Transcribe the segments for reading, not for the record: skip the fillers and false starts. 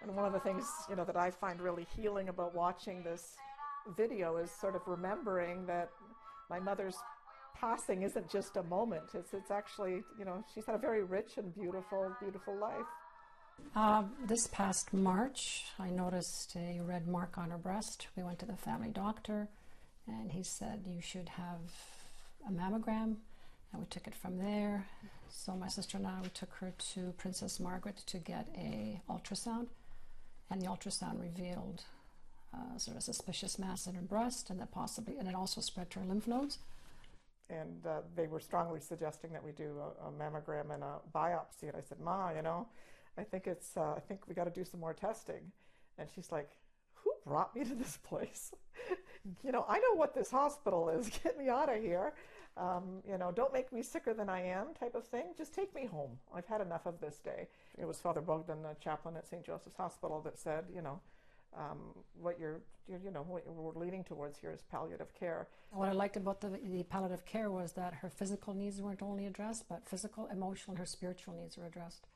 And one of the things, that I find really healing about watching this video is sort of remembering that my mother's passing isn't just a moment. It's actually, she's had a very rich and beautiful, beautiful life. This past March, I noticed a red mark on her breast. We went to the family doctor, and he said, you should have a mammogram, and we took it from there. So my sister and I, we took her to Princess Margaret to get a ultrasound, and the ultrasound revealed sort of a suspicious mass in her breast, and it also spread to her lymph nodes. And they were strongly suggesting that we do a mammogram and a biopsy. And I said, Ma, I think we got to do some more testing. And she's like, who brought me to this place? I know what this hospital is. Get me out of here. Don't make me sicker than I am, type of thing. Just take me home. I've had enough of this day. It was Father Bogdan, the chaplain at St. Joseph's Hospital, that said, what we're leading towards here is palliative care. What I liked about the palliative care was that her physical needs weren't only addressed, but physical, emotional, and her spiritual needs were addressed.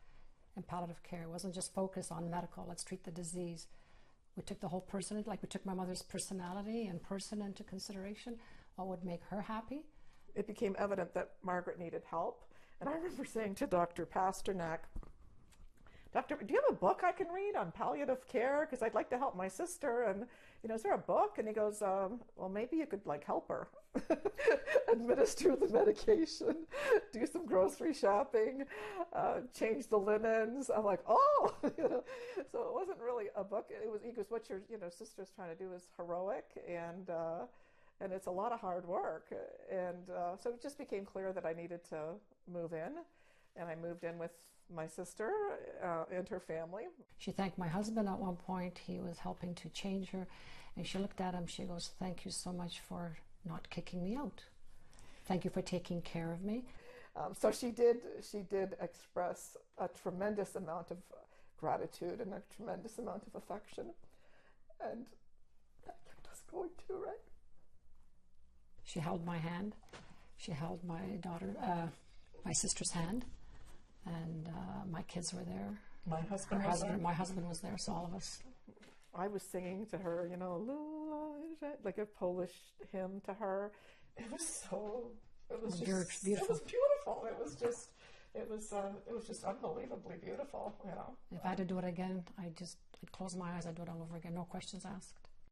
In palliative care, it wasn't just focused on medical, let's treat the disease. We took the whole person, like we took my mother's personality and person into consideration, what would make her happy. It became evident that Margaret needed help. And I remember saying to Dr. Pasternak, Doctor, do you have a book I can read on palliative care? Because I'd like to help my sister. And, is there a book? And he goes, well, maybe you could help her. Administer the medication, do some grocery shopping, change the linens. I'm like, oh! So it wasn't really a book. He goes, what your sister's trying to do is heroic, and it's a lot of hard work. And so it just became clear that I needed to move in. And I moved in with my sister and her family. She thanked my husband at one point. He was helping to change her. And she looked at him. She goes, thank you so much for not kicking me out. Thank you for taking care of me. So she did express a tremendous amount of gratitude and a tremendous amount of affection. And that kept us going too, right? She held my hand. She held my my sister's hand. And my kids were there. My husband was there, so all of us. I was singing to her, like a Polish hymn to her. It was beautiful. It was beautiful. It was just unbelievably beautiful. If I had to do it again, I'd close my eyes. I'd do it all over again. No questions asked.